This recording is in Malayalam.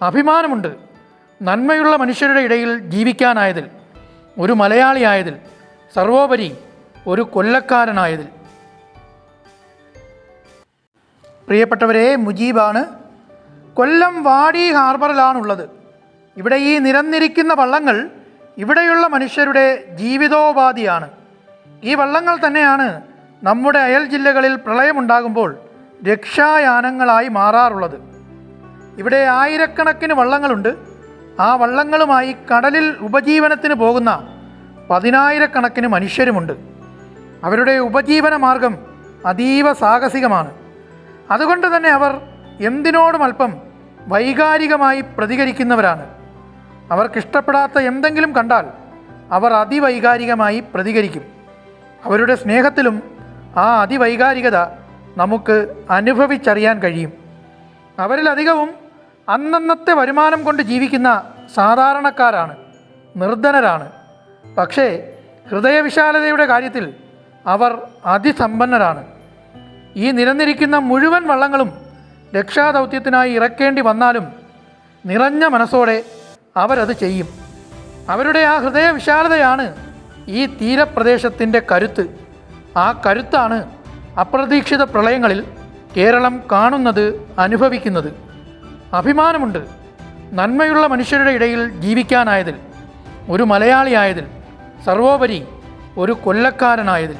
അഭിമാനമുണ്ട് നന്മയുള്ള മനുഷ്യരുടെ ഇടയിൽ ജീവിക്കാനായതിൽ, ഒരു മലയാളിയായതിൽ, സർവോപരി ഒരു കൊല്ലക്കാരനായതിൽ. പ്രിയപ്പെട്ടവരെ, മുജീബാണ്. കൊല്ലം വാടി ഹാർബറിലാണുള്ളത്. ഇവിടെ ഈ നിരന്നിരിക്കുന്ന വള്ളങ്ങൾ ഇവിടെയുള്ള മനുഷ്യരുടെ ജീവിതോപാധിയാണ്. ഈ വള്ളങ്ങൾ തന്നെയാണ് നമ്മുടെ അയൽ ജില്ലകളിൽ പ്രളയമുണ്ടാകുമ്പോൾ രക്ഷായാനങ്ങളായി മാറാറുള്ളത്. ഇവിടെ ആയിരക്കണക്കിന് വള്ളങ്ങളുണ്ട്. ആ വള്ളങ്ങളുമായി കടലിൽ ഉപജീവനത്തിന് പോകുന്ന പതിനായിരക്കണക്കിന് മനുഷ്യരുമുണ്ട്. അവരുടെ ഉപജീവന മാർഗം അതീവ സാഹസികമാണ്. അതുകൊണ്ട് തന്നെ അവർ എന്തിനോടും അല്പം വൈകാരികമായി പ്രതികരിക്കുന്നവരാണ്. അവർക്കിഷ്ടപ്പെടാത്ത എന്തെങ്കിലും കണ്ടാൽ അവർ അതിവൈകാരികമായി പ്രതികരിക്കും. അവരുടെ സ്നേഹത്തിലും ആ അതിവൈകാരികത നമുക്ക് അനുഭവിച്ചറിയാൻ കഴിയും. അവരിലധികവും അന്നന്നത്തെ വരുമാനം കൊണ്ട് ജീവിക്കുന്ന സാധാരണക്കാരാണ്, നിർധനരാണ്. പക്ഷേ ഹൃദയവിശാലതയുടെ കാര്യത്തിൽ അവർ അതിസമ്പന്നരാണ്. ഈ നിരന്നിരിക്കുന്ന മുഴുവൻ വള്ളങ്ങളും രക്ഷാദൗത്യത്തിനായി ഇറക്കേണ്ടി വന്നാലും നിറഞ്ഞ മനസ്സോടെ അവരത് ചെയ്യും. അവരുടെ ആ ഹൃദയവിശാലതയാണ് ഈ തീരപ്രദേശത്തിൻ്റെ കരുത്ത്. ആ കരുത്താണ് അപ്രതീക്ഷിത പ്രളയങ്ങളിൽ കേരളം കാണുന്നത്, അനുഭവിക്കുന്നത്. അഭിമാനമുണ്ട് നന്മയുള്ള മനുഷ്യരുടെ ഇടയിൽ ജീവിക്കാനായതിൽ, ഒരു മലയാളിയായതിൽ, സർവോപരി ഒരു കൊല്ലക്കാരനായതിൽ.